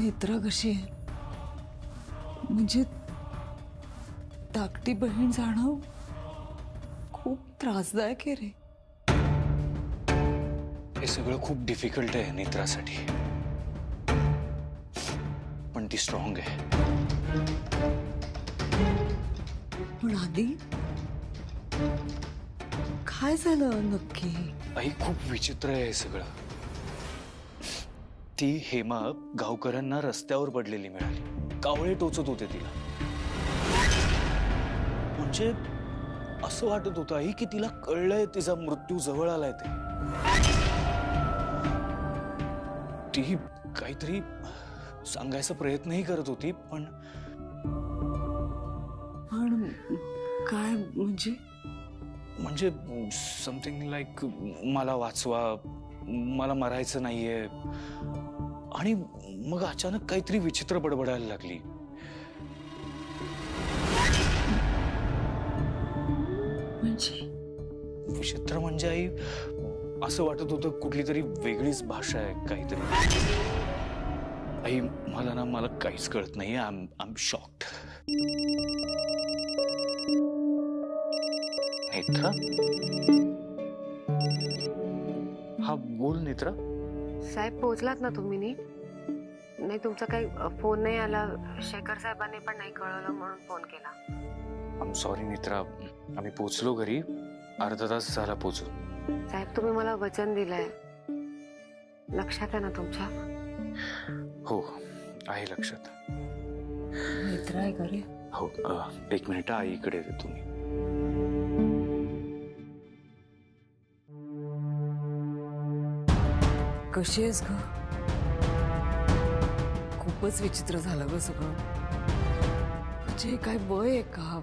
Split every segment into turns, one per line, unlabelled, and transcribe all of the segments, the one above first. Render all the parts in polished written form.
नेत्रा कशी आहे? म्हणजे धाकटी बहीण जाणं खूप त्रासदायक आहे रे.
हे सगळं खूप डिफिकल्ट आहे नेत्रासाठी, पण ती स्ट्रॉंग आहे.
पण आधी काय झालं नक्की?
आई खूप विचित्र आहे हे सगळं. ती हेमा गावकऱ्यांना रस्त्यावर पडलेली मिळाली. कावळे टोचत होते तिला. म्हणजे असं वाटत होतं आई की तिला कळलंय तिचा मृत्यू जवळ आलाय ते. ती काहीतरी सांगायचा प्रयत्नही करत होती, पण
काय म्हणजे?
म्हणजे समथिंग लाईक मला वाचवा, मला मरायचं नाहीये. आणि मग अचानक काहीतरी विचित्र बडबडायला लागली. विचित्र म्हणजे आई असं वाटत होतं कुठली तरी वेगळीच भाषा आहे काहीतरी. आई मला काहीच कळत नाही. I am shocked. नेत्रा, हा बोल नेत्रा.
साहेब पोहोचलात ना तुम्ही नीट? नाही तुमचा काही फोन नाही आला. शेखर साहेबांनी पण नाही कळवलं म्हणून फोन केला.
I am sorry Netra. आम्ही पोचलो घरी, अर्धा तास झाला पोचून.
साहेब तुम्ही मला वचन दिलंय, लक्षात आहे ना तुमच्या?
हो आहे लक्षात.
नेत्रा आहे का रे?
हो. एक मिनिट आईकडे दे तुम्ही.
कशी आहेस ग? खूपच विचित्र झालं ग सगळं. म्हणजे काय वय आहे का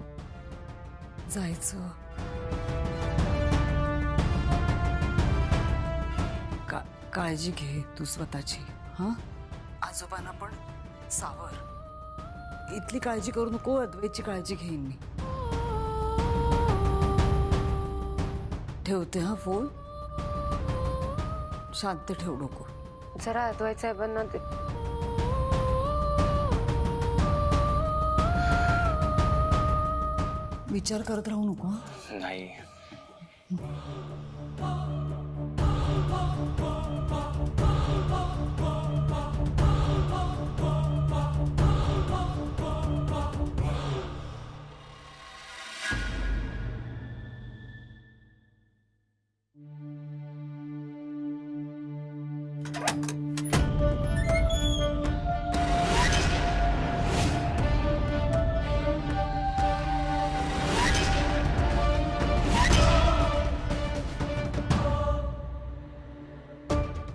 जायचं? काळजी घे तू स्वतःची. हा, आजोबांना पण सावर. इथली काळजी करू नको, अद्वैतची काळजी घेईन मी. ठेवते हा फोन. शांत ठेवू नको.
जरा अद्वैत साहेबांना
विचार करत राहू नको.
नाही.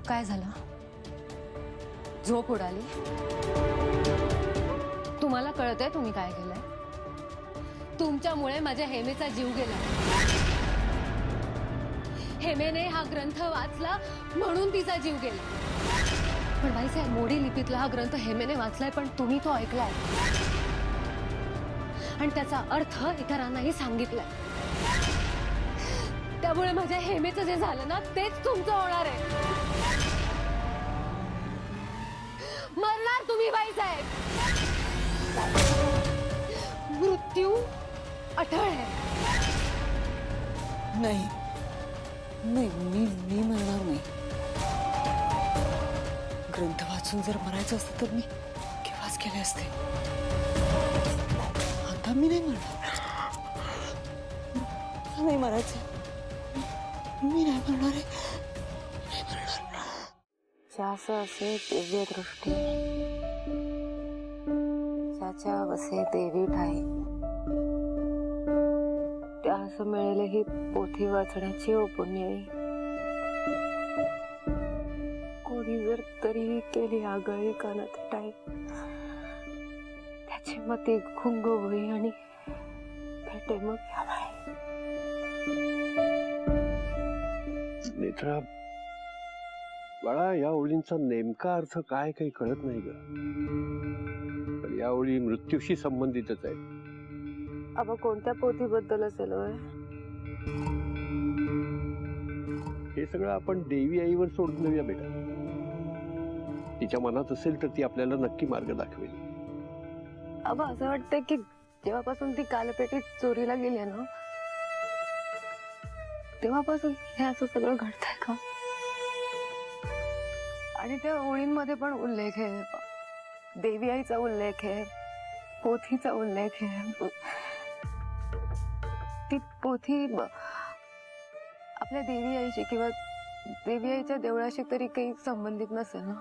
काय झालं? झोप उडाली? तुम्हाला कळतंय तुम्ही काय केलंय? तुमच्यामुळे माझ्या हेमेचा जीव गेला. हेमेने हा ग्रंथ वाचला म्हणून तिचा जीव गेला. पण बाईसाहेब, मोडी लिपीतला हा ग्रंथ हेमेने वाचलाय, पण तुम्ही तो ऐकलाय आणि त्याचा अर्थ इतरांनाही सांगितलाय. त्यामुळे माझ्या हेमेचं जे झालं ना तेच तुमचं होणार आहे. मरणार तुम्ही बाईसाहेब. मृत्यू अटळ आहे.
नाही नाही, मी मरणार नाही. ग्रंथ वाचून जर मरायचं असतं तर मी केव्हाच केले असते. आता मी नाही मरणार. नाही मरायचं. मी नाही मरणार आहे. नाही मरणार.
ज्यास असे दिव्य दृष्टी, ज्याच्या वसे देवी ठाई, त्यास मिळेल ही पोथी वाचण्याची पुण्याई. कोणी जर तरीही केली आगळी कानात टाई, त्याची मती गुंग होई आणि भेटे मग यावाय.
नेत्रा बाळा, या ओळींचा नेमका अर्थ काय काही कळत नाही ग. पण या ओळी मृत्यूशी संबंधितच आहेत.
अब कोणत्या पोथीबद्दल असेल होय?
हे सगळं आपण देवी आईवर सोडून देऊया बेटा. तिच्या मनात असेल तर ती आपल्याला नक्की मार्ग दाखवेल.
आबा असं वाटतंय की जेव्हापासून ती कालपेटीत चोरीला गेली आहे ना, तेव्हापासून हे असं सगळं घडतंय का? आणि त्या ओळींमध्ये पण उल्लेख आहे, देवी आईचा उल्लेख आहे, पोथीचा उल्लेख आहे. ती पोथी आपल्या देवी आईशी किंवा देवी आईच्या देवळाशी तरी काही संबंधित नसेल ना?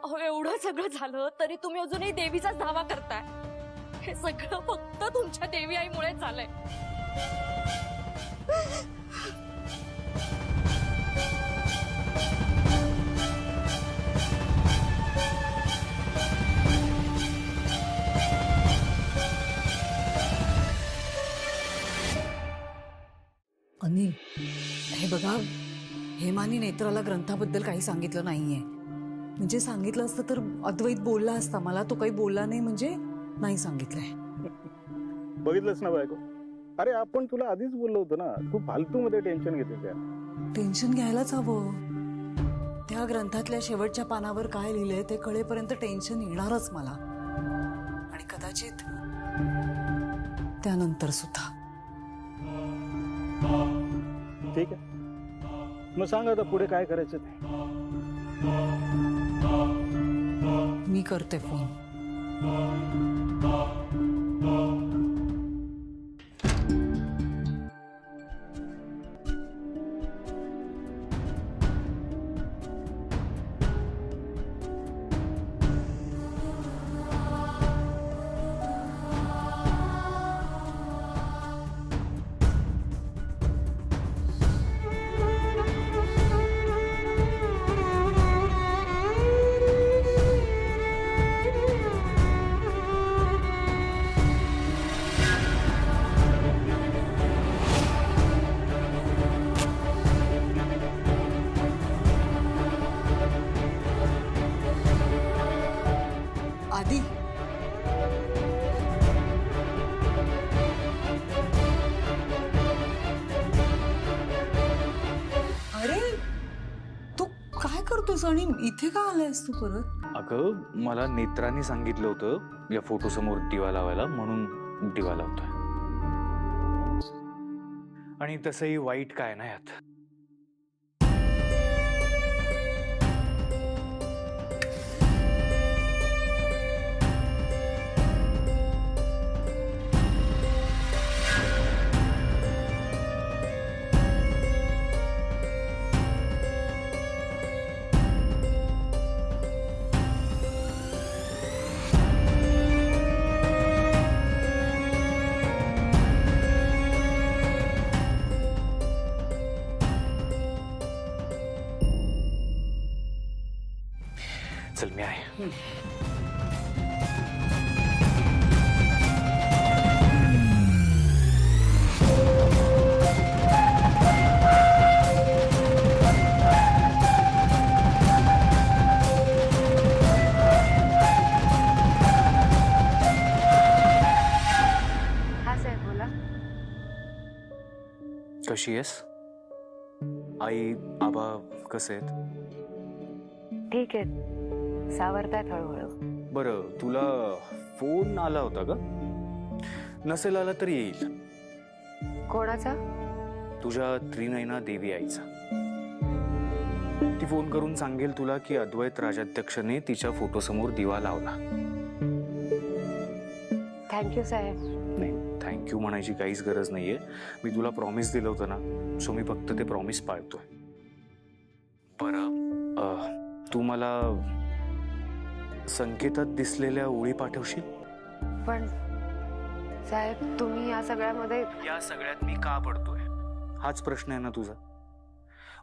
अहो एवढं सगळं झालं तरी तुम्ही अजूनही देवीचाच धावा करताय. हे सगळं फक्त तुमच्या देवी आईमुळे झालंय.
अनिल, हे बघा, हेमानी नेत्राला ग्रंथाबद्दल काही सांगितलं नाहीये. म्हणजे सांगितलं असतं तर अद्वैत बोलला असता. मला तो काही बोलला नाही, म्हणजे नाही सांगितलंय.
बघितलंच ना बायको, अरे आपण तुला आधीच बोललो होतो ना, तू फालतू मध्ये टेन्शन घेते. त्या
टेन्शन घ्यायलाच हवं. त्या ग्रंथातल्या शेवटच्या पानावर काय लिहिलंय ते कळेपर्यंत टेन्शन येणारच मला, आणि कदाचित त्यानंतर सुद्धा.
ठीक आहे, मग सांग आता पुढे काय करायचं ते.
मी करते फोन. आधी अरे तू काय करतोस आणि इथे का आलायस तू परत?
अगं मला नेत्रांनी सांगितलं होतं या फोटो समोर दिवा लावायला, म्हणून दिवा लावतोय. आणि तसंही वाईट काय नाही यात. चल मी आहे.
हा साहेब बोला.
कशी आहेस? आई आबा कसे आहेत?
ठीक आहे, सावरतायत हळूहळू.
बरं, तुला फोन आला होता का? नसेल आला तरी येईल.
कोणाचा?
तुझ्या त्रिनयना देवी आईचा. ती फोन करून सांगेल तुला की अद्वैत राजाध्यक्षने तिच्या फोटोसमोर दिवा लावला.
थँक्यू साहेब.
नाही, थँक्यू म्हणायची काहीच गरज नाहीये. मी तुला प्रॉमिस दिलं होतं ना, सो मी फक्त ते प्रॉमिस पाळतोय. बरं, तू मला संकेतात दिसलेल्या ओळी पाठवशील?
पण साहेब तुम्ही या सगळ्यामध्ये.
या सगळ्यात मी का पडतोय हाच प्रश्न आहे ना तुझा.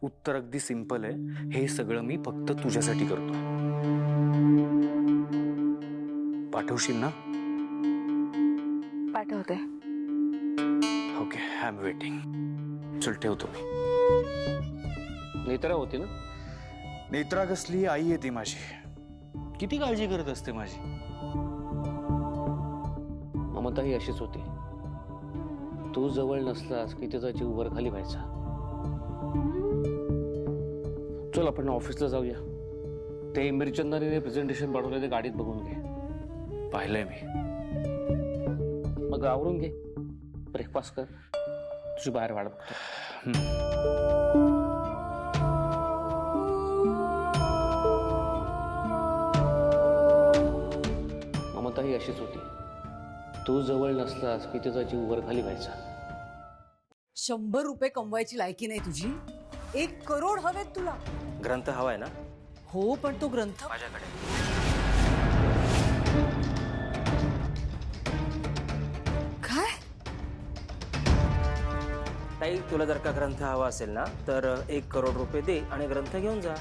उत्तर अगदी सिंपल आहे. हे सगळं मी फक्त तुझ्यासाठी करतो. पाठवशील ना?
पाठवते.
Okay, I am waiting. चल ठेवतो मी.
नेत्रा होती ना?
नेत्रा कसली, आई आहे ती माझी. किती काळजी करत असते माझी.
ममताही अशीच होती. तू जवळ नसलास की त्याचा जीव वर खाली व्हायचा. चल आपण ऑफिसला जाऊया. ते मिरचंदानीने प्रेझेंटेशन बनवलं ते गाडीत बघून घे.
पाहिलंय मी.
मग आवरून घे, ब्रेकफास्ट कर, तुझी बाहेर वाट बघतो. ममता ही अशीच होती. तू जवळ नसलास की तिचा जीव वर खाली व्हायचा.
100 रुपये कमवायची लायकी नाही तुझी. 1 करोड हवेत तुला.
ग्रंथ हवाय ना
हो, पण तो ग्रंथ
माझ्याकडे.
काय?
ताई, तुला जर का ग्रंथ हवा असेल ना तर 1 करोड रुपये दे आणि ग्रंथ घेऊन जा.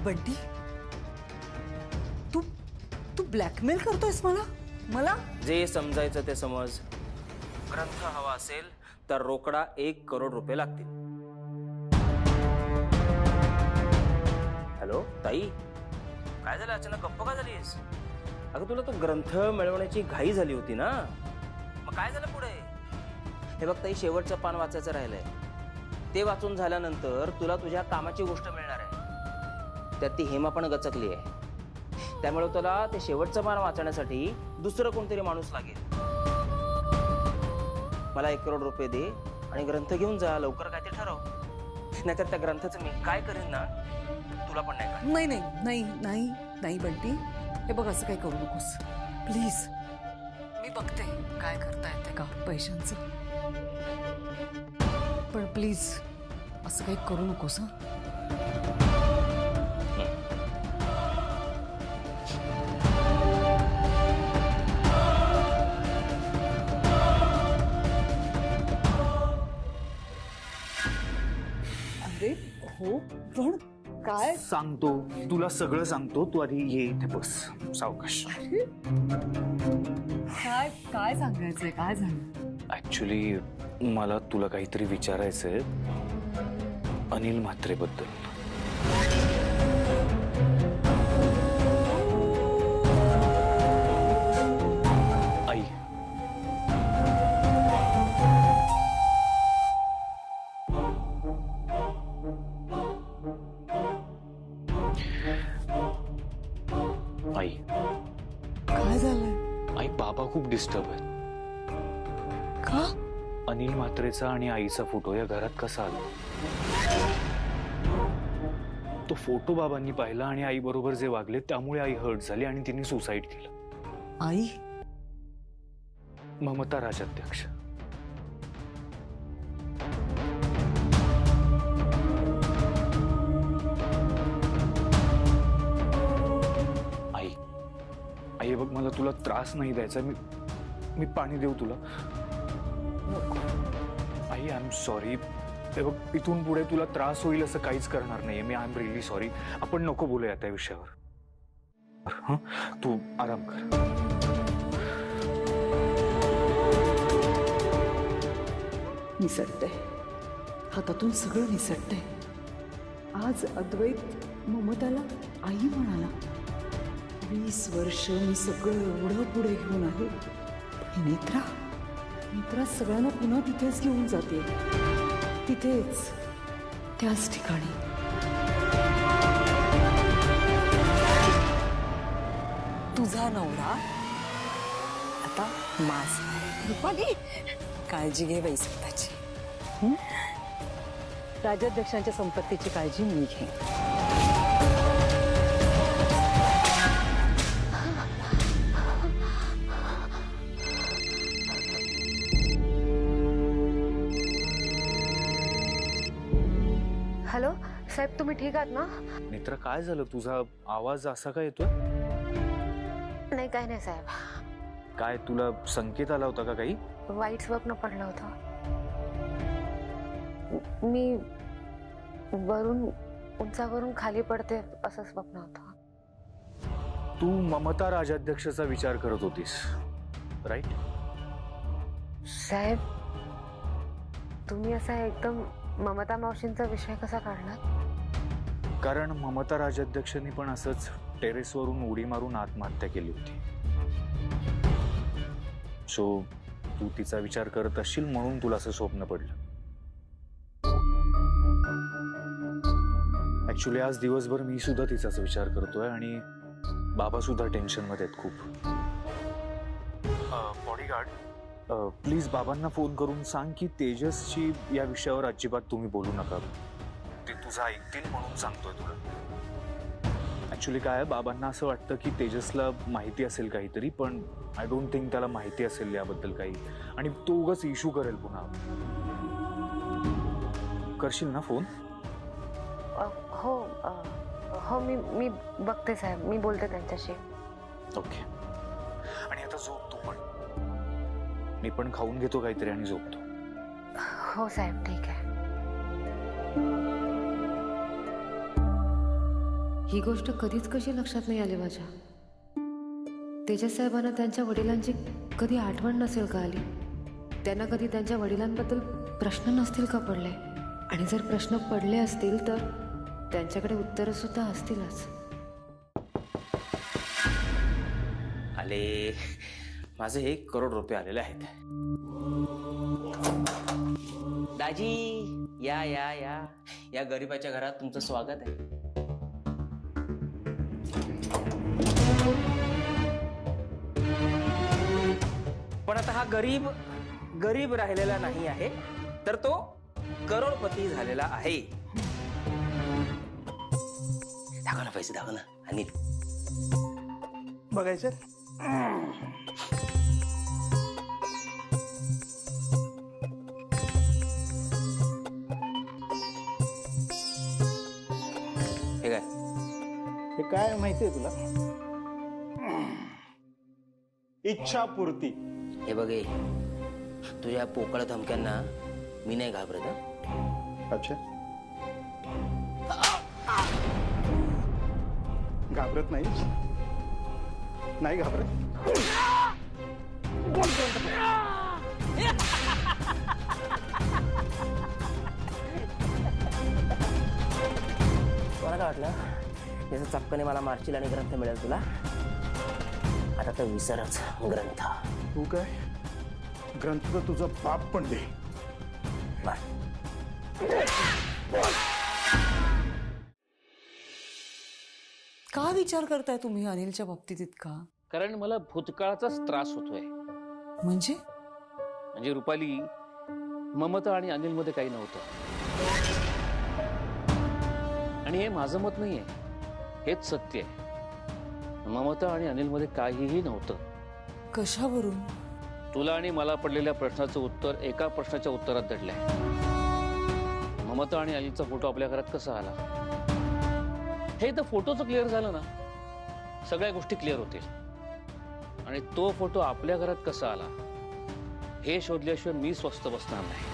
बंटी, तू तू ब्लॅकमेल करतोयस मला?
जे समजायचं ते समज. ग्रंथ हवा असेल तर रोकडा 1 करोड रुपये लागतील. हॅलो ताई, काय झालं? अचानक गप्प का झालीस? अगं तुला तो ग्रंथ मिळवण्याची घाई झाली होती ना, मग काय झालं पुढे? हे बघ ताई, शेवटचं पान वाचायचं राहिलंय. ते वाचून झाल्यानंतर तुला तुझ्या कामाची गोष्ट मिळणार आहे. त्यात ती हेमा पण गचकली आहे. त्यामुळे तुला ते शेवटचं पान वाचण्यासाठी दुसरं कोणतरी माणूस लागेल. मला 1 करोड रुपये दे आणि ग्रंथ घेऊन जा. लवकर काय ते ठरव, नाहीतर त्या ग्रंथाचं मी काय करेन ना तुला पण नाही कळणार.
नाही नाही नाही नाही नाही बंटी, हे बघ, असं काही करू नकोस प्लीज. मी बघते काय करता येते का पैशांचं, पण प्लीज असं काही करू नकोस. अरे हो, पण काय?
सांगतो तुला, सगळं सांगतो. तू आधी ये इथे बस, सावकाश.
काय काय सांगायचंय? काय झालं?
ऍक्च्युली मला तुला काहीतरी विचारायचंय अनिल म्हात्रे बद्दल. आई, आई,
काय झालंय?
आई, बाबा खूप डिस्टर्ब आहेत.
का?
अनिल म्हात्रेचा आणि आईचा फोटो या घरात कसा आला? तो फोटो बाबांनी पाहिला आणि आई बरोबर जे वागले त्यामुळे आई हर्ट झाली आणि तिने सुसाईड केलं.
आई?
ममता राजाध्यक्ष. आई, आई बघ, मला तुला त्रास नाही द्यायचा. मी पाणी देऊ तुला? आई, आय एम सॉरी. हे बघ, इथून पुढे तुला त्रास होईल असं काहीच करणार नाहीये मी. I am really sorry. आपण नको बोलूया त्या विषयावर. हं, तू आराम कर.
निसटतंय हातातून, सगळं निसटतंय. आज अद्वैत ममताला आई म्हणाला. 20 वर्ष मी सगळं एवढं पुढे घेऊन आहे. नेत्रा सगळ्यांना पुन्हा तिथेच घेऊन जाते. तिथेच, त्याच ठिकाणी. तुझा नवरा आता माझा. काळजी घे बाई स्वतःची. राजाध्यक्षांच्या संपत्तीची काळजी मी घे.
हॅलो साहेब, तुम्ही ठीक आहात ना?
नेत्र, काय झालं? तुझा आवाज असा काय येतोय?
नाही, काय नाही साहेब.
काय तुला संकेत आला होता का काही?
वाईट स्वप्न पडलं होतं. मी वरून उंचावरून खाली पडते असं स्वप्न होतं.
तू ममता राजाध्यक्षाचा विचार करत होतीस, राईट?
साहेब, तुम्ही असा एकदम ममता मावशींचा विषय कसा काढला?
कारण ममता राजाध्यक्षांनी पण असंच टेरेसवरून उडी मारून आत्महत्या केली होती. सो तू तिचा विचार करत असशील म्हणून तुला असं स्वप्न पडलं. ऍक्च्युली आज दिवसभर मी सुद्धा तिचाच विचार करतोय आणि बाबा सुद्धा टेन्शन मध्ये आहेत खूप. बॉडीगार्ड, प्लीज बाबांना फोन करून सांग की तेजसची या विषयावर अजिबात तुम्ही बोलू नका. ते तुझं ऐकतील म्हणून सांगतोय तुला. ऍक्च्युली काय आहे, बाबांना असं वाटतं की तेजसला माहिती असेल काहीतरी, पण आय डोंट थिंक त्याला माहिती असेल याबद्दल काही, आणि तो उगाच इश्यू करेल पुन्हा. करशील ना फोन?
हो हो मी बघते साहेब, मी बोलते त्यांच्याशी.
ओके. आणि आता झोप तू पण. मी पण खाऊन घेतो काहीतरी आणि झोपतो.
हो साहेब, ठीक आहे.
ही गोष्ट कधीच कशी लक्षात नाही आली माझ्या. तेजस साहेबांना त्यांच्या वडिलांची कधी आठवण नसेल का आली? त्यांना कधी त्यांच्या वडिलांबद्दल प्रश्न नसतील का पडले? आणि जर प्रश्न पडले असतील तर त्यांच्याकडे उत्तरं सुद्धा असतीलच.
आले, माझे 1 करोड रुपये आलेले आहेत. दाजी, या या या या गरीबाच्या घरात तुमचं स्वागत आहे. पण आता हा गरीब राहिलेला नाही आहे, तर तो करोडपती झालेला आहे. दाखव ना पैसे, दाखव ना. आणि बघायचं. हे काय?
हे काय माहितीये तुला? इच्छापूर्ती.
हे बघे, तुझ्या पोकळ धमक्यांना मी नाही घाबरत. हं?
अच्छा, घाबरत नाही? नाही घाबरत?
मला काय वाटलं, याचं चपकाने मला मारशील आणि ग्रंथ मिळेल तुला. आता तर विसरच ग्रंथ.
तू काय, ग्रंथ तर तुझा बाप पण दे.
का विचार करताय तुम्ही अनिलच्या बाबतीत इतका?
कारण मला भूतकाळाचाच त्रास होतोय.
म्हणजे
रुपाली, ममता आणि अनिलमध्ये काही नव्हतं. आणि हे माझं मत नाहीये, हेच सत्य आहे. ममता आणि अनिलमध्ये काहीही नव्हतं.
कशावरून?
तुला आणि मला पडलेल्या प्रश्नाचं उत्तर एका प्रश्नाच्या उत्तरात दडलंय. ममता आणि अनिलचा फोटो आपल्या घरात कसा आला? हे तर फोटोचं क्लिअर झालं ना, सगळ्या गोष्टी क्लिअर होतील. आणि तो फोटो आपल्या घरात कसा आला हे शोधल्याशिवाय मी स्वस्थ बसणार नाही.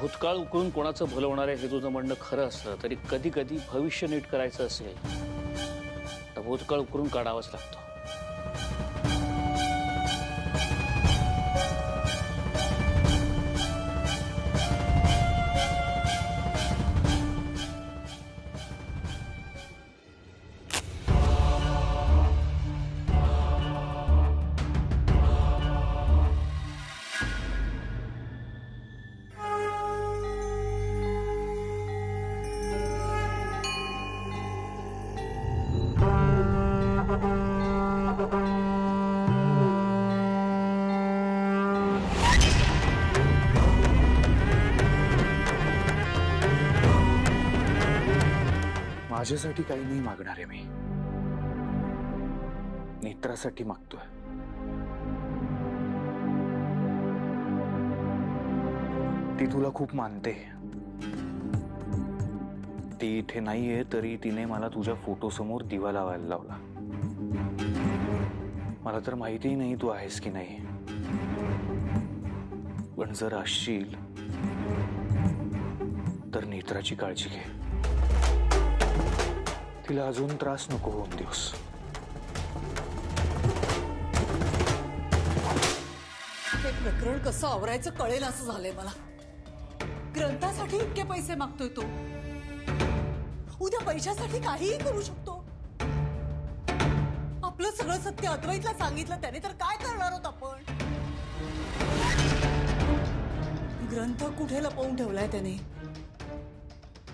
भूतकाळ उकळून कोणाचं भलं होणार आहे हे तुझं म्हणणं खरं असलं तरी कधी कधी भविष्य नीट करायचं असेल तर भूतकाळ उकळून काढावाच लागतो.
माझ्यासाठी काही नाही मागणार आहे मी, नेत्रासाठी मागतोय. ती तुला खूप मानते. ती इथे नाहीये तरी तिने मला तुझ्या फोटो समोर दिवा लावायला लावला. मला तर माहितीही नाही तू आहेस की नाही, पण जर असशील तर नेत्राची काळजी घे. तिला अजून त्रास नको होऊन देऊस.
हे प्रकरण कसं आवरायचं कळेल असं झालंय मला. ग्रंथासाठी इतके पैसे मागतोय तो. उद्या पैशासाठी काहीही करू शकतो. आपलं सगळं सत्य अद्वैतला सांगितलं त्याने तर काय करणार आहोत आपण. ग्रंथ कुठे लपवून ठेवलाय त्याने.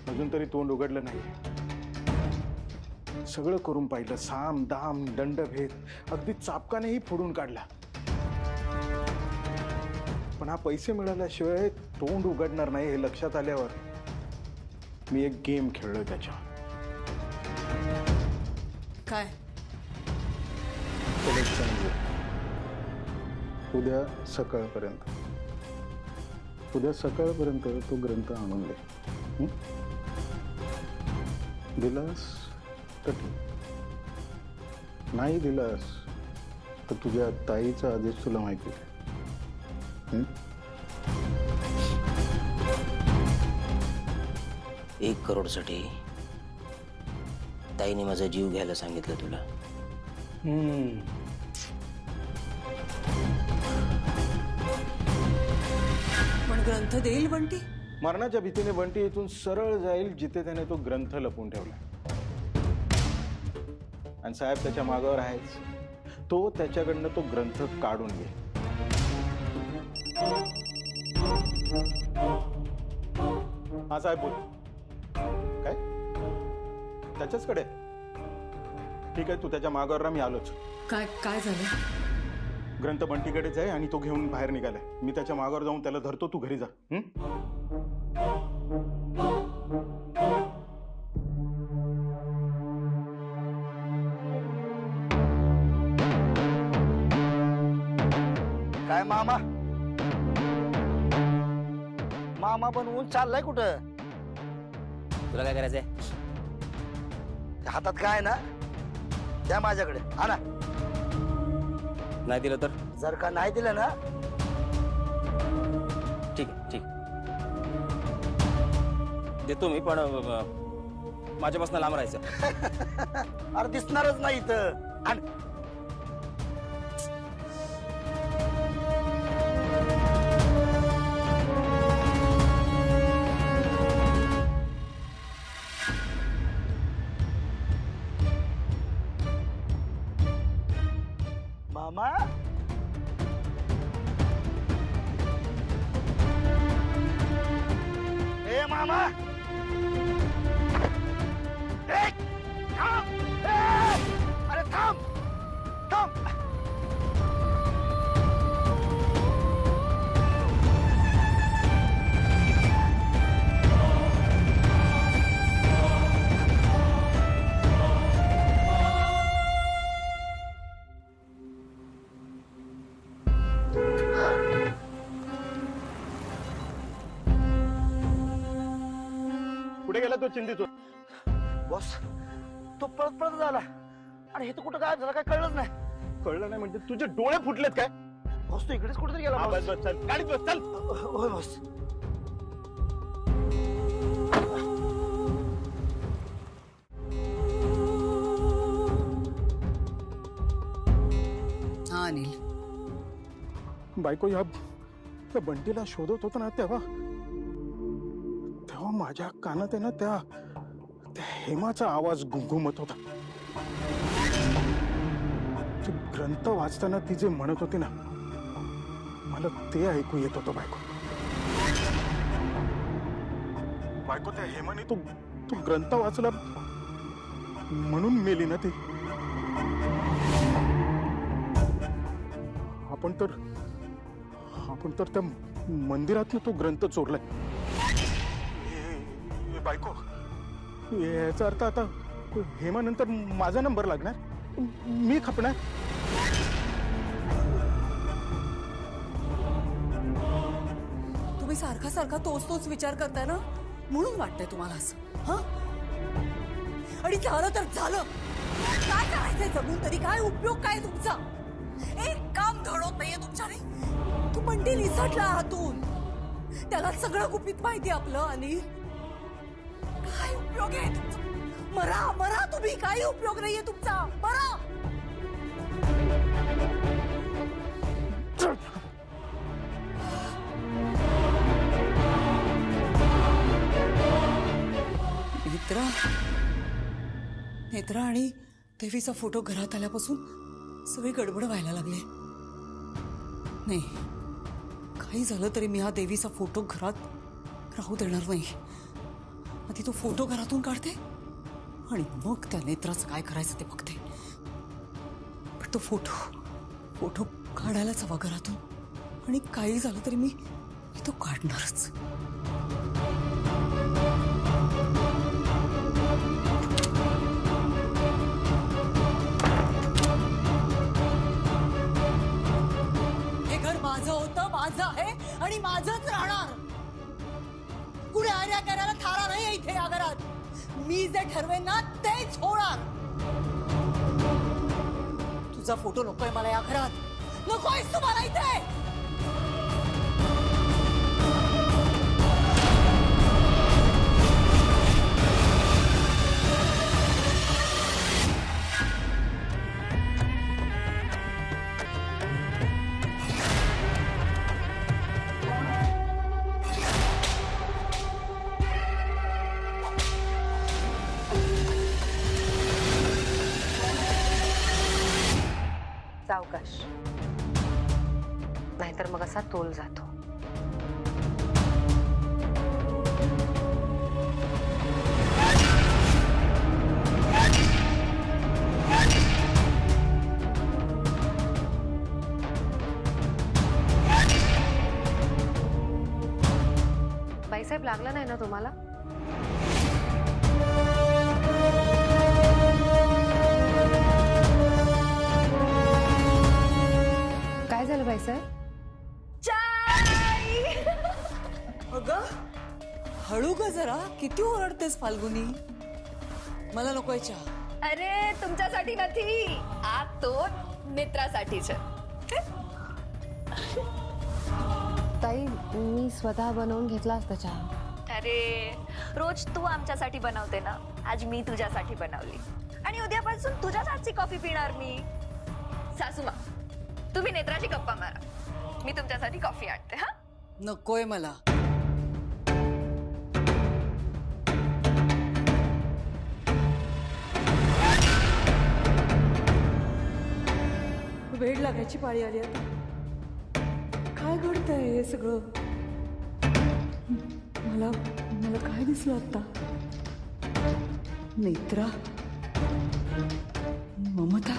अजून तरी तोंड उघडलं नाही. सगळं करून पाहिलं, साम दाम दंडभेद अगदी चापकानेही फोडून काढला, पण हा पैसे मिळाल्याशिवाय तोंड उघडणार नाही हे लक्षात आल्यावर मी एक गेम खेळलोय त्याच्या.
काय
उद्या सकाळपर्यंत तो ग्रंथ आणून दे. दिलास तर ठीक, नाही दिलास तर तुझ्या ताईचा आदेश तुला माहिती आहे.
1 करोडसाठी ताईने माझा जीव घ्यायला सांगितलं तुला.
पण ग्रंथ देईल बंटी.
मरणाच्या भीतीने बंटी इथून सरळ जाईल जिथे त्याने तो ग्रंथ लपवून ठेवला. आणि साहेब त्याच्या मागावर आहेच. तो त्याच्याकडनं तो ग्रंथ काढून घे. हा साहेब बोल. काय त्याच्याचकडे? ठीक आहे, तू त्याच्या मागावर राहा, मी आलोच.
काय काय झालं?
ग्रंथ बंटीकडेच आहे आणि तो घेऊन बाहेर निघालाय. मी त्याच्या मागावर जाऊन त्याला धरतो, तू घरी जा.
काय मामा मामा बनवून चाललाय कुठं?
तुला काय करायचंय?
हातात काय ना द्या माझ्याकडे. हा ना,
नाही दिलं तर
जर का नाही दिलं ना
ठीक आहे, ठीक देतो मी, पण माझ्यापासून लांब राहायचं.
अरे दिसणारच नाही इथं. आण. मामा ए मामा ए, थांब. ए, अरे थांब थांब.
कुठे गेला तो चिंदीचो?
बॉस तो पळत पळत झाला आणि हे तर कुठं काय झालं काय कळलंच नाही.
कळलं नाही म्हणजे तुझे डोळे फुटलेत काय?
बॉस तो इकडेच कुठेतरी गेला.
हा, बस बस चल, गाडीत बस चल.
होय बॉस.
हा अनिल,
बायको या बंटीला शोधत होतो ना तेव्हा माझ्या कानात आहे ना त्या हेमाचा आवाज घुमघुमत होता. ते ग्रंथ वाचताना ती जे म्हणत होती ना मला ते ऐकू येत होतं. बायको त्या हेमाने तो ग्रंथ वाचला म्हणून मेली ना ती. आपण तर त्या मंदिरातनं तो ग्रंथ चोरलाय. बायको याचा अर्थ आता हेमानंतर माझा नंबर लागणार, मी खपणार.
तुम्ही सारखा सारखा तोच विचार करताय ना, म्हणून वाटतंय तुम्हाला असं. हा, आणि झालं तर झालं. काय करायचंय जगून तरी? काय उपयोग काय तुमचा? एक काम घडवत नाहीये तुमच्याने. तू बंटी निसटला हातून, त्याला सगळं गुपित माहिती आपलं. आणि काय उपयोग आहे तुमचा? मरा मरा तुम्ही, काही उपयोग नाहीये तुमचा. मरा. मित्रा, नेत्रा आणि देवीचा फोटो घरात आल्यापासून सगळी गडबड व्हायला लागली. नाही, काही झालं तरी मी हा देवीचा फोटो घरात राहू देणार नाही. आधी तो फोटो घरातून काढते आणि मग त्या नेत्राचं काय करायचं ते बघते. पण तो फोटो काढायलाच हवा घरातून. आणि काही झालं तरी मी तो काढणारच. हे घर माझं होतं, माझं आहे आणि माझंच राहणार. कुठे आर्या करायला थारा नाही इथे या घरात. मी जे ठरवेन ना तेच होणार. तुझा फोटो नकोय मला या घरात. नकोयस तुम्हाला इथे.
सावकाश, नाहीतर मग असा तोल जातो. बाईसाहेब, लागला नाही ना तुम्हाला? काय झालं बाईसाहेब?
अगं हळू ग जरा. किती ओरडतेस फाल्गुनी. मला नकोय चहा.
अरे तुमच्यासाठी नाही, आ तो मित्रासाठीच.
ताई, मी स्वतः बनवून घेतला असता चहा.
अरे रोज तू आमच्यासाठी बनवते ना, आज मी तुझ्यासाठी बनवली. आणि उद्यापासून तुझ्याच हातची कॉफी पिणार मी. सासूमा, तुम्ही नेत्राची गप्पा मारा, मी तुमच्यासाठी कॉफी आणते. हा,
नकोय मला. वेळ लागायची पाळी आली आता. काय घडतंय हे सगळं? मला काय दिसलं आता? नेत्रा, ममता,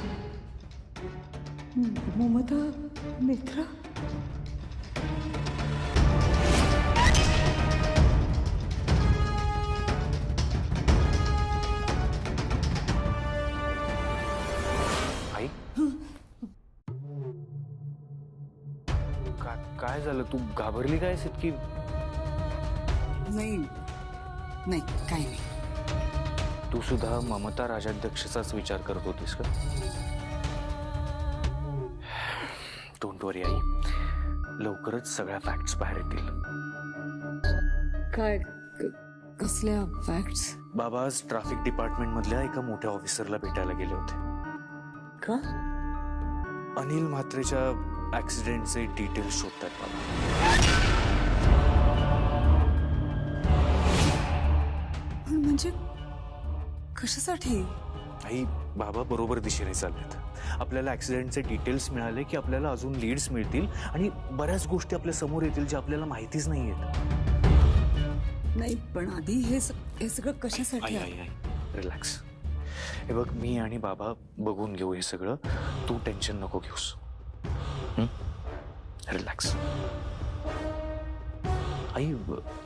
नेत्रा.
आई, काय झालं? तू घाबरली काय इतकी?
नाही, काही नाही.
तू सुद्धा ममता राजाध्यक्षाचाच विचार करत होतीस का? डोंट वरी आई, लवकरच सगळ्या फॅक्ट्स बाहेर येतील.
काय? कसल्या फॅक्ट्स?
बाबा आज ट्रॅफिक डिपार्टमेंट मधल्या एका मोठ्या ऑफिसरला भेटायला गेले होते.
का?
अनिल म्हात्रेच्या ऍक्सिडेंटचे डिटेल्स शोधतात बाबा.
म्हणजे कशासाठी?
आई, बाबा बरोबर दिशेने चाललेत. आपल्याला ऍक्सिडेंटचे डिटेल्स मिळाले की आपल्याला अजून लीड्स मिळतील आणि बऱ्याच गोष्टी आपल्या समोर येतील ज्या आपल्याला माहितीच नाहीयेत.
नाही, पण आधी हे सगळं कशासाठी?
आई, रिलॅक्स. हे बघ, मी आणि बाबा बघून घेऊ हे सगळं. तू टेन्शन नको घेऊस. रिलॅक्स. आई,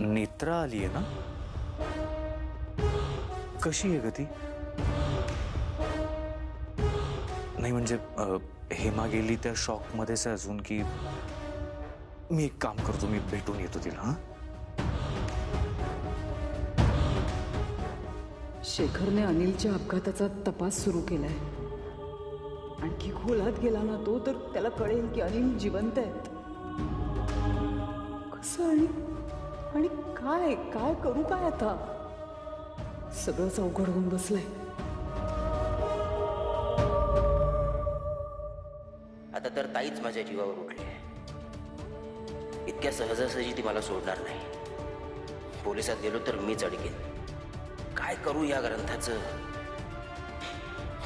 नेत्रा आली आहे ना? कशी आहे ग ती? नाही म्हणजे हेमा गेली त्या शॉक मध्येच अजून की? मी एक काम करतो, मी भेटून येतो तिला. हा,
शेखरने अनिलच्या अपघाताचा तपास सुरू केलाय. आणखी खोलात गेला ना तो तर त्याला कळेल की अनिल जिवंत आहेत. कसं आणि काय काय करू काय आता? सगळंच अवघड होऊन बसलंय.
आता तर ताईच माझ्या जीवावर उठली. इतक्या सहजासहजी ती मला सोडणार नाही. पोलिसात गेलो तर मीच अडकेन. काय करू या ग्रंथाचं?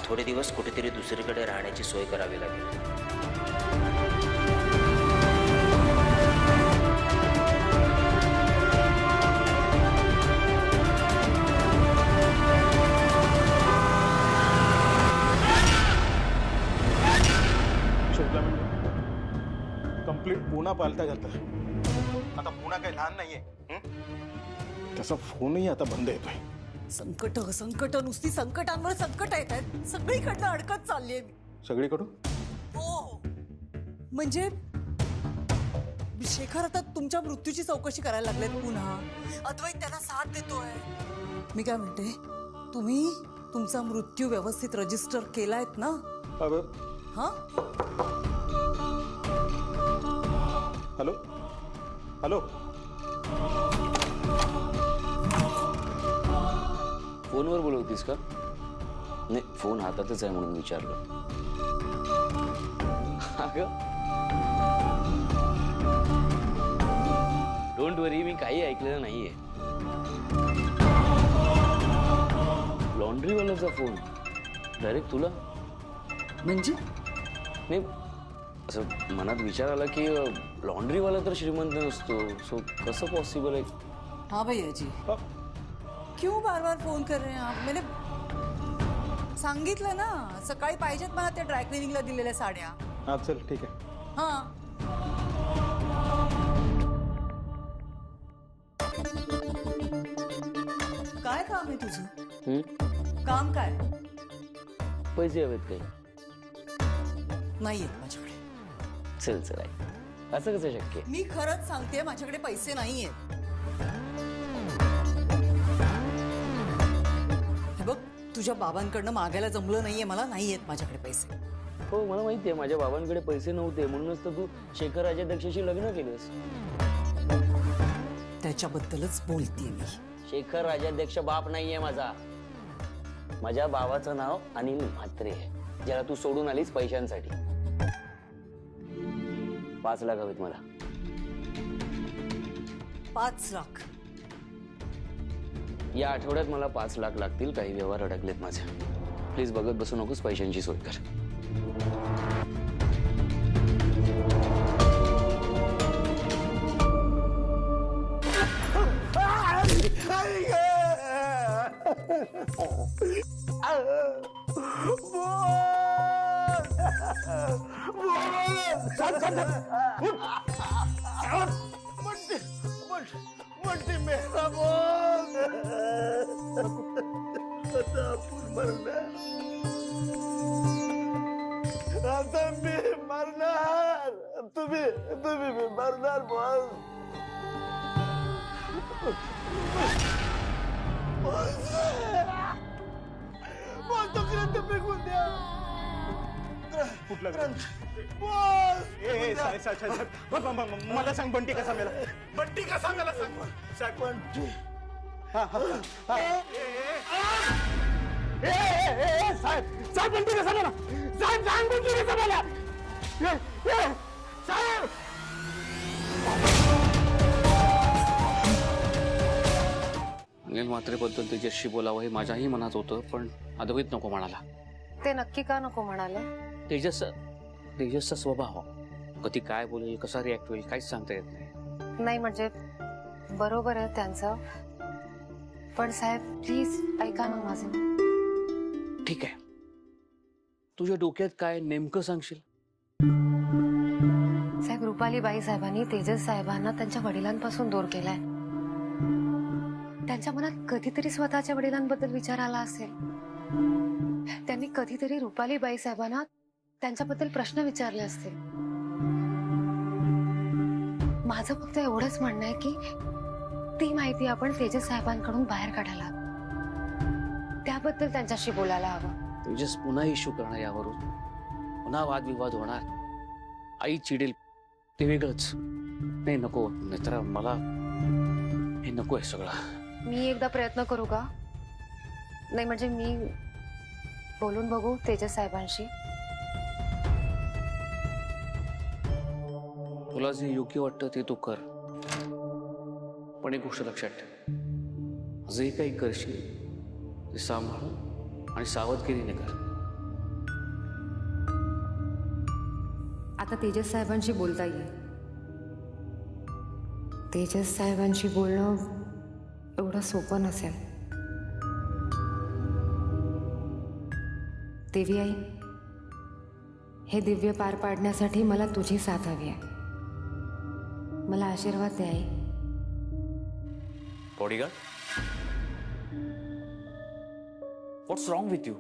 थोडे दिवस कुठेतरी दुसरीकडे राहण्याची सोय करावी लागेल.
शोधला म्हणजे कम्प्लीट पुणा पालता घालता. आता पुणा काही लहान नाहीये. त्याचा फोनही आता बंद येतोय.
संकट संकट नुसती संकटांवर संकट येत आहेत. सगळीकडनं अडकत चाललीये मी.
सगळीकडून
हो म्हणजे शेखर आता तुमच्या मृत्यूची चौकशी करायला लागलेत पुन्हा. अद्वैत त्यांना साथ देतोय. मी काय म्हणते, तुम्ही तुमचा मृत्यू व्यवस्थित रजिस्टर केलायत ना? हा
हॅलो हॅलो.
फोनवर बोलवतीस का? नाही, फोन हातातच आहे म्हणून विचारलं. अगं डोंट वरी, मी काही ऐकलेलं नाहीये. लॉन्ड्रीवाल्याचा फोन डायरेक्ट तुला?
म्हणजे
नाही, असं मनात विचार आला की लॉन्ड्रीवाला तर श्रीमंत नसतो, सो कसं पॉसिबल आहे?
हाँ भैया जी, क्यों बार बार फोन कर रहे हैं आप? मैंने सांगितलं ना, सकाळी पाहिजेत मला त्या ड्राय क्लिनिंगला दिलेल्या साड्या.
हा चल ठीक आहे.
हाँ काय काम आहे तुझं? काम काय?
पैसे हवेत काही?
नाहीयेत माझ्याकडे.
चल चल, ऐक, असं कसं शक्य आहे?
मी खरंच सांगते, माझ्याकडे पैसे नाहीयेत. हे बघ, तुझ्या बाबांकडनं मागायला जमलं नाहीये मला. नाहीयेत माझ्याकडे पैसे.
हो, मला माहिती आहे माझ्या बाबांकडे पैसे नव्हते, म्हणूनच तर तू शेखर राजाध्यक्षाशी लग्न केलंस.
त्याच्याबद्दलच बोलतीये मी.
शेखर राजाध्यक्ष बाप नाहीये माझा. माझ्या बाबाचं नाव अनिल म्हात्रे आहे, ज्याला तू सोडून आलीस पैशांसाठी. 5 लाख हवेत मला.
5 लाख?
या आठवड्यात मला 5 लाख लागतील. काही व्यवहार अडकलेत माझे. प्लीज बघत बसू नकोस, पैशांची सोय कर.
म्हणते मेरा बोल. आता मी मरणार. तुम्ही मी मरणार बोल. बोल तो ग्रंथ फेकून द्या.
कुठला ग्रंथ?
बोल.
मला सांग, बंटी कसा मेला?
बंटी कसा मेला सांग. बंटी. साहेब बंटी कसा मेला? साहेब सांग, बंटी कसा मेला? साहेब.
अनिल म्हात्रेबद्दल त्याच्याशी बोलावं हे माझ्याही मनात होतं, पण अद्वैत नको म्हणाला.
ते नक्की का नको म्हणाले?
तेजसचा स्वभाव, कधी काय बोलेल, कसा रिॲक्ट होईल, काहीच सांगता येत नाही.
नाही म्हणजे बरोबर आहे त्यांचं, पण साहेब प्लीज ऐका ना माझं.
ठीक आहे, तुझ्या डोक्यात काय नेमकं सांगशील?
साहेब, रुपालीबाई साहेबांनी तेजस साहेबांना त्यांच्या वडिलांपासून दूर केलाय. त्यांच्या मनात कधीतरी स्वतःच्या वडिलांबद्दल विचार आला असेल. त्यांनी कधीतरी रुपालीबाई साहेबांना त्यांच्याबद्दल प्रश्न विचारले असतील. माझं फक्त एवढंच म्हणणं आहे की ती माहिती आपण तेजस साहेबांकडून बाहेर काढायला, त्याबद्दल त्यांच्याशी बोलायला हवं.
तेजस पुन्हा इश्यू करणार यावरून, पुन्हा वादविवाद होणार, आई चिडेल, ते वेगळंच. नाही, नको मित्रा, मला हे नको आहे सगळं.
मी एकदा प्रयत्न करू का? नाही म्हणजे मी बोलून बघू तेजस साहेबांशी.
तुला जे योग्य वाटतं ते तू कर, पण एक गोष्ट लक्षात ठेव, जे काही करशील ते सांभाळून आणि सावधगिरीने कर.
आता तेजस साहेबांशी बोलता येईल. तेजस साहेबांशी बोलणं एवढं सोपं नसेल. देवी आई, हे दिव्य पार पाडण्यासाठी मला तुझी साथ हवी आहे. मला आशीर्वाद दे आई.
Bodyguard, what's wrong with you?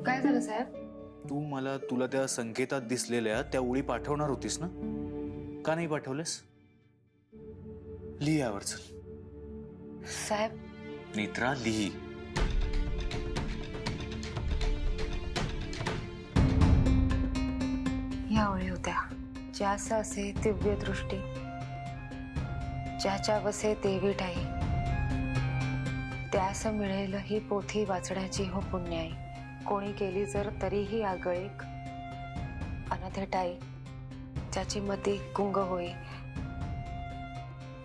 काय झालं साहेब?
तू मला तुला त्या संकेतात दिसलेल्या त्या ओळी पाठवणार होतीस ना, का नाही पाठवलेस? लिही यावर चल.
साहेब,
नेत्रा लिही.
या ओळी होत्या. ज्यास असे दिव्य दृष्टी, ज्याच्या वसे देवी ठाई, त्यास मिळेल ही पोथी वाचण्याची हो पुण्याई. कोणी केली जर तरीही आगळीक, अनथेटाई, ज्याची मती गुंग होई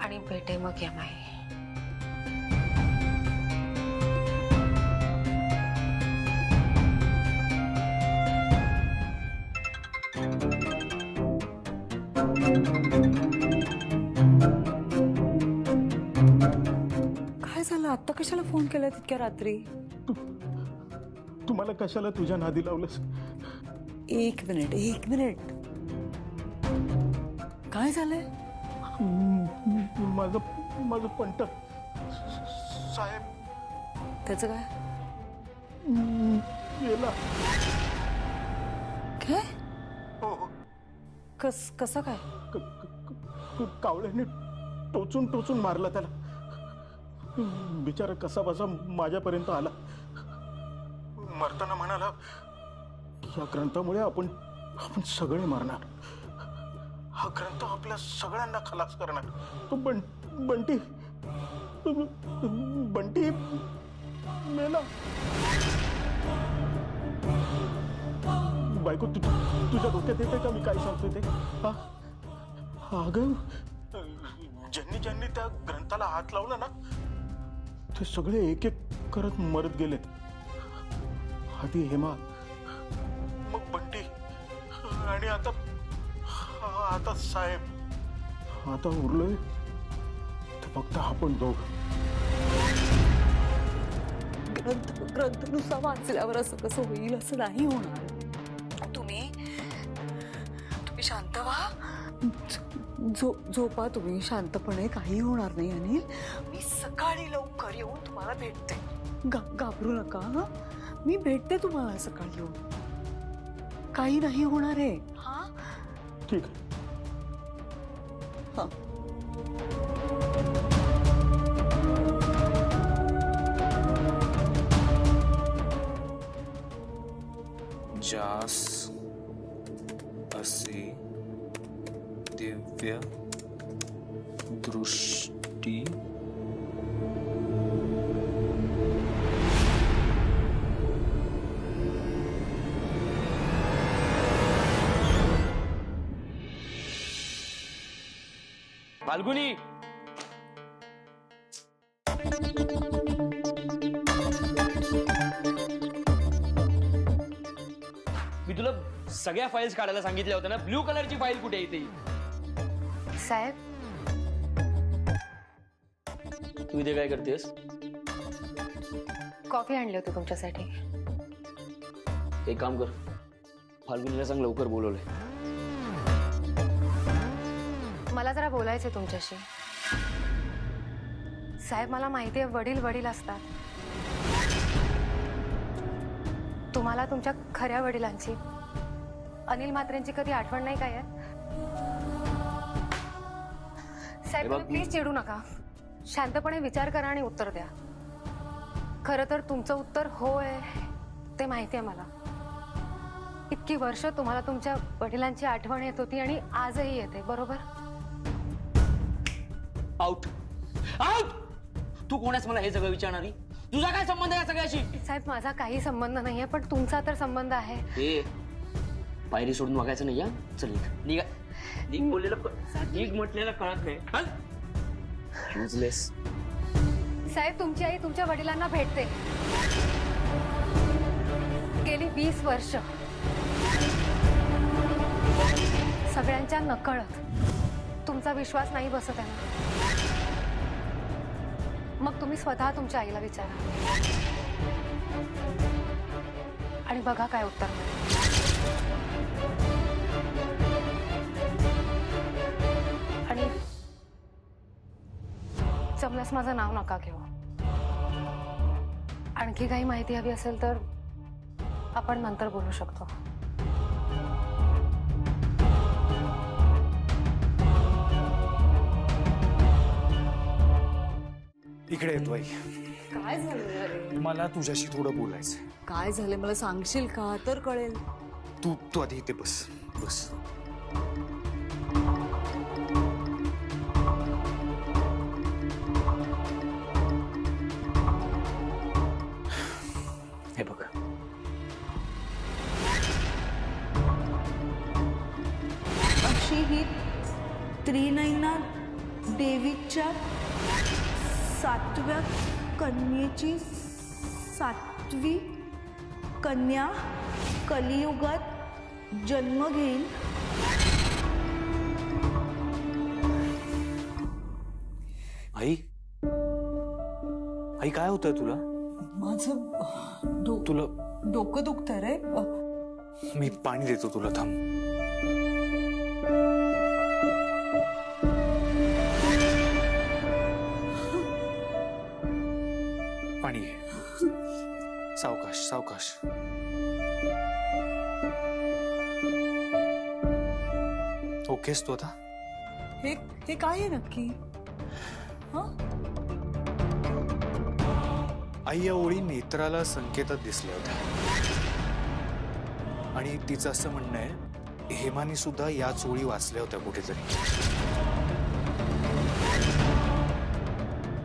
आणि भेटे मग यमाई.
काय झालं? आत्ता कशाला फोन केला तितक्या रात्री?
तुम्हाला कशाला तुझ्या नादी लावलंस?
एक मिनिट. काय झालंय?
माझं पंट साहेब
त्याचं काय?
गेला.
काय?
हो.
कसं काय?
कावळ्याने टोचून मारला त्याला. बिचारा कसा बसा माझ्यापर्यंत आला. मरताना म्हणाला, या ग्रंथामुळे आपण सगळे मरणार. हा ग्रंथ आपल्या सगळ्यांना खलास करणार. तो बंटी मेला. बायको, तुझ्या डोक्यात येते का मी काय सांगतोय ते? अगं, ज्यांनी त्या ग्रंथाला हात लावला ना, ते सगळे एक एक करत मरत गेलेत. आधी हेमा, मग बंटी आणि आता साहेब. आता उरलोय ते फक्त आपण दोघ.
ग्रंथ नुसता वाचल्यावर असं कसं होईल? असं नाही होणार. तुम्ही शांत व्हा. झोपा तुम्ही शांतपणे. काही होणार नाही अनिल. मी सकाळी लवकर येऊन तुम्हाला भेटते. घाबरू नका. हा, मी भेटते तुम्हाला सकाळी येऊन. काही नाही होणार आहे. हा,
ठीक आहे.
हा.
ज्यास असे दिव्य दृष्टी,
फाल्गुनी, मी तुला सगळ्या फाईल्स काढायला सांगितल्या होत्या ना. ब्ल्यू कलरची फाईल कुठे येते?
साहेब,
तू इथे काय करतेस?
कॉफी आणली होती तुमच्यासाठी.
एक काम कर, फाल्गुनीला सांग लवकर बोलवलंय.
मला जरा बोलायचं तुमच्याशी. साहेब, मला माहिती आहे वडील असतात. तुम्हाला तुमच्या खऱ्या वडिलांची, अनिल म्हात्रेंची कधी आठवण नाही काय? साहेब, तुम्ही प्लीज चिडू नका. शांतपणे विचार करा आणि उत्तर द्या. खरं तर तुमचं उत्तर होय ते माहिती आहे मला. इतकी वर्ष तुम्हाला तुमच्या वडिलांची आठवण येत होती आणि आजही येते, बरोबर?
Out out. तू कोणास मला हे सगळं विचारणारी? तुझा काय संबंध आहे या सगळ्याशी?
साहेब, माझा काही संबंध नाहीये, पण तुमचा तर संबंध आहे.
हे पायरी सोडून वागायचं नाही. या चल निघा. निघ बोललेलं निघ म्हटलेलं कळत नाही. युजलेस.
साहेब, तुमची आई तुमच्या वडिलांना भेटते. गेली 20 वर्ष
सगळ्यांच्या नकळत तुमचा विश्वास नाही बसत आहे ना, मग तुम्ही स्वतः तुमच्या आईला विचारा आणि बघा काय उत्तर मिळेल. आणि जमल्यास माझं नाव नका घेऊ. आणखी काही माहिती हवी असेल तर आपण नंतर बोलू शकतो.
इकडे येतो आई.
काय झालं अरे?
मला तुझ्याशी थोडं बोलायचं.
काय झालं मला सांगशील का तर कळेल.
तू आधी इथे बस बस. हे बघ,
अशी ही त्रिनयना देवीच्या 7व्या कन्येची 7वी कन्या कलियुगात जन्म घेईल.
आई आई काय होतंय तुला?
माझं
तुला
डोकं दुखतंय रे.
मी पाणी देतो तुला, थांब. पाणी घे. सावकाश सावकाश. ओकेस तू आता?
हे काय आहे नक्की?
आई या ओळी नेत्राला संकेतात दिसल्या होत्या आणि तिचं असं म्हणणं आहे हेमाने सुद्धा याच ओळी वाचल्या होत्या कुठेतरी.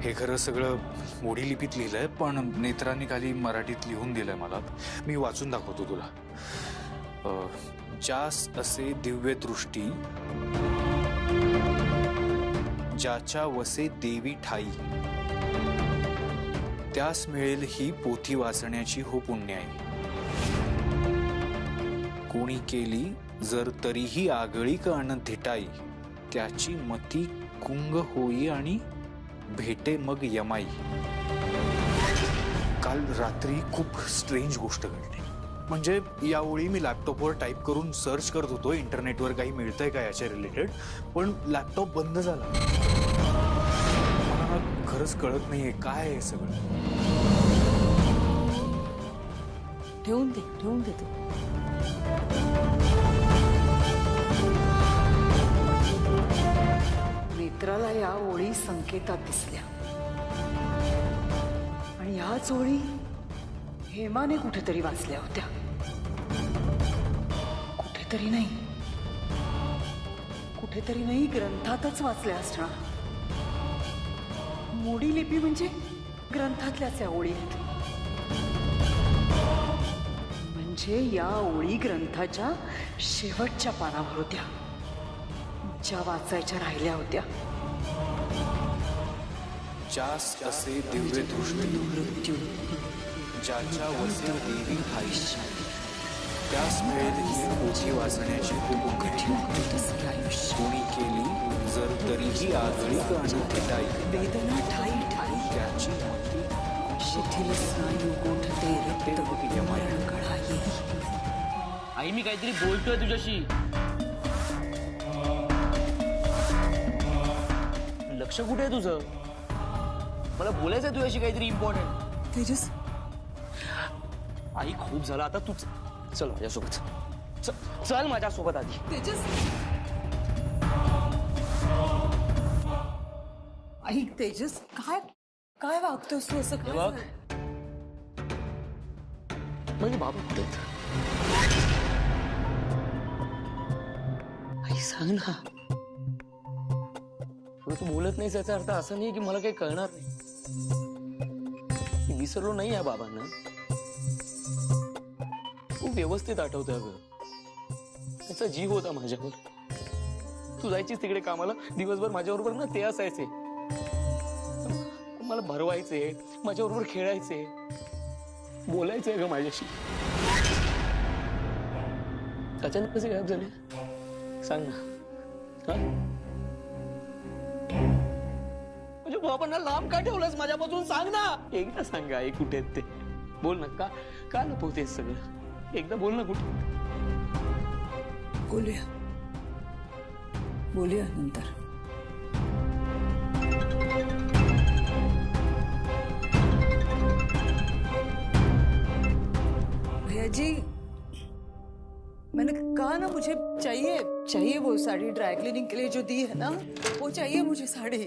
हे खरं सगळं मोडी लिपीत लिहिलंय पण नेत्रांनी खाली मराठीत लिहून दिलंय मला. मी वाचून दाखवतो तुला. जास असे दिव्य दृष्टी ज्याच्या वसे देवी ठाई त्यास मिळेल ही पोथी वाचण्याची हो पुण्याई. कोणी केली जर तरीही आगळीक अन धिटाई त्याची मती कुंग होई आणि भेटे मग यमाई. काल रात्री खूप स्ट्रेंज गोष्ट घडली. म्हणजे या ओळी मी लॅपटॉपवर टाईप करून सर्च करत होतो इंटरनेटवर काही मिळतंय का याच्या रिलेटेड, पण लॅपटॉप बंद झाला. मला खरंच कळत नाहीये काय आहे सगळं.
ठेवून दे तू. नेत्राला या ओळी संकेतात दिसल्या आणि याच ओळी हेमाने कुठेतरी वाचल्या होत्या. कुठेतरी नाही ग्रंथातच वाचल्या असणार. मोडी लिपी म्हणजे ग्रंथातल्याच या ओळी आहेत. म्हणजे या ओळी ग्रंथाच्या शेवटच्या पानावर होत्या ज्या वाचायच्या राहिल्या होत्या.
जास असे दिव्य दृष्टी
मृत्यू
ज्याच्या वसे देवी ठाई त्यास मिळेल ही पोथी वाचण्याची खूप कठीण आयुष्य. कोणी केली जर तरीही आगळीक अन धिटाई
वेदना ठाई ठाई
त्याची मती
शिथिल स्नायू गोठते रक्त मरण कळा येई.
आई मी काहीतरी बोलतोय तुझ्याशी, लक्ष कुठे आहे तुझं? मला बोलायचंय तुझ्याशी काहीतरी इम्पॉर्टंट.
तेजस
आई खूप झालं आता. तू चल माझ्यासोबत. चल माझ्यासोबत आधी.
तेजस ऐक तेजस काय वागतोस तू असं? काय
बघ
झालं?
म्हणजे बाबा कुठे आहेत? आई सांग ना. तुला तू बोलत नाहीस याचा अर्थ असा नाही की मला काही कळणार नाही. मी विसरलो नाही या बाबांना. खूप व्यवस्थित आठवतोय अगं. त्याचा जीव होता माझ्यावर. तू जायचीस तिकडे कामाला, दिवसभर माझ्याबरोबर ना ते असायचे. मला भरवायचे, माझ्याबरोबर खेळायचे, बोलायचे अगं माझ्याशी. अचानक कसे गायब झाले? सांग ना हा? म्हणजे बाबांना लांब का ठेवलंस माझ्यापासून? सांग ना, एकदा सांग आई कुठे आहेत ते. बोल ना, का लपवतेस सगळं? एकदा बोल ना कुठे.
बोलूया नंतर. भैया जी, मैंने कहा ना मुझे चाहिए वो साड़ी, ड्राई क्लीनिंग के लिए जो दी है ना, वो चाहिए मुझे साड़ी.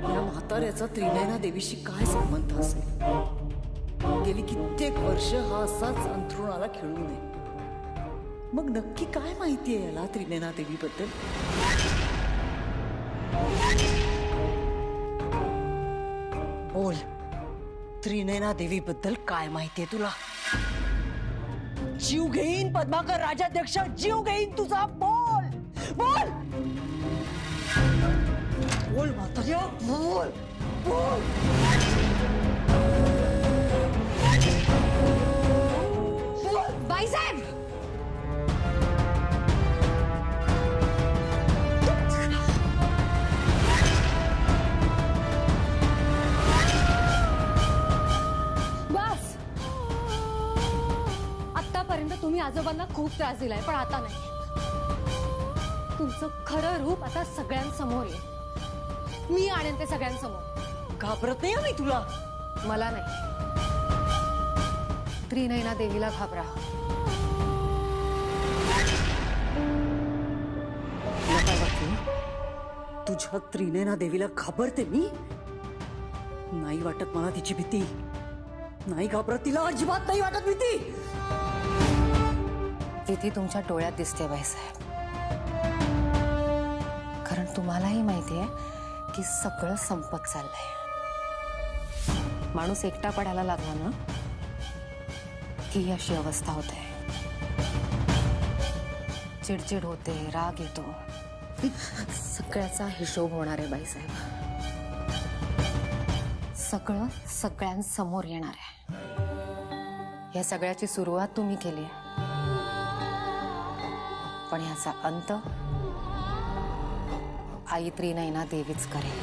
या म्हाताऱ्याचा त्रिनयना देवीशी काय संबंध असेल? गेली कित्येक वर्ष हा असाच अंथरुणाला खेळू नये. मग नक्की काय माहितीये याला त्रिनयना देवीबद्दल? बोल, त्रिनयना देवीबद्दल काय माहितीये तुला? जीव घेईन पद्माकर राजाध्यक्ष, जीव घेईन तुझा. बोल बोल बोल म्हाताऱ्या, बोल बोल.
बाईसाहेब, बस. आतापर्यंत तुम्ही आजोबांना खूप त्रास दिलाय, पण आता नाही. तुमचं खरं रूप आता सगळ्यांसमोर आहे. मी आणेन ते सगळ्यांसमोर.
घाबरत नाही मी तुला.
मला नाही, त्रिनयना देवीला घाबरा.
काय वाटलं? तुझ्या त्रिनयना देवीला घाबरते मी? नाही वाटत मला तिची भीती. नाही घाबरत तिला, अजिबात नाही वाटत भीती.
भीती तुमच्या डोळ्यात दिसते बाईसाहेब. कारण तुम्हालाही माहिती आहे की सगळं संपत चाललंय. माणूस एकटा पडायला लागला ना की अशी अवस्था होते. चिडचिड होते, राग येतो. सगळ्याचा हिशोब होणार आहे बाईसाहेब. सगळं सगळ्यांसमोर येणार आहे. या सगळ्याची सुरुवात तुम्ही केली आहे, पण याचा अंत आई त्रिनयना देवीच करेल.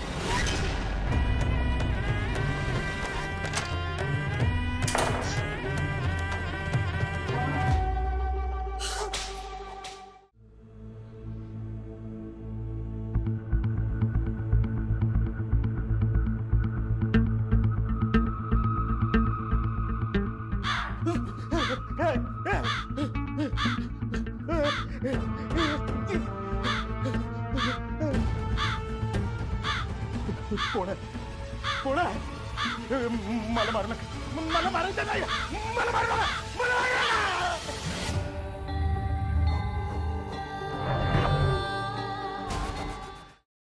कोण आहे? मला मारू नका, मला मारायचं नाही, मला मारू नका, मला